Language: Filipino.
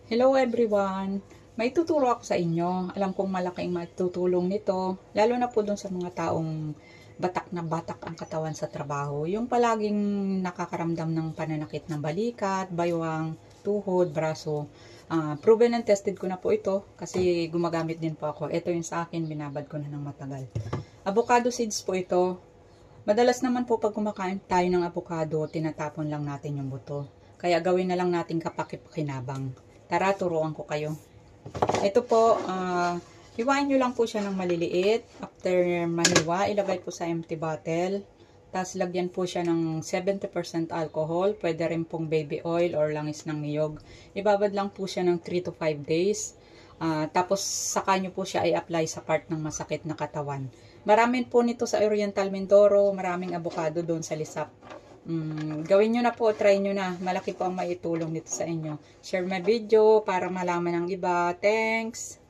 Hello everyone! May tuturo ako sa inyo. Alam kong malaking matutulong nito, lalo na po dun sa mga taong batak na batak ang katawan sa trabaho. Yung palaging nakakaramdam ng pananakit ng balikat, baywang, tuhod, braso. Proven and tested ko na po ito kasi gumagamit din po ako. Ito yung sa akin, binabad ko na ng matagal. Avocado seeds po ito. Madalas naman po pag kumakain tayo ng avocado, tinatapon lang natin yung buto. Kaya gawin na lang natin kapaki-pakinabang. Tara, turuan ko kayo. Ito po, hiwain nyo lang po siya ng maliliit. After mahiwa, ilagay po sa empty bottle. Tapos lagyan po siya ng 70% alcohol. Pwede rin pong baby oil or langis ng niyog. Ibabad lang po siya ng 3 to 5 days. Tapos saka nyo po siya i-apply sa part ng masakit na katawan. Maraming po nito sa Oriental Mindoro. Maraming avocado doon sa Lisap. Gawin nyo na po, try nyo na. Malaki po ang maitulong nito sa inyo. Share my video para malaman ng iba. Thanks!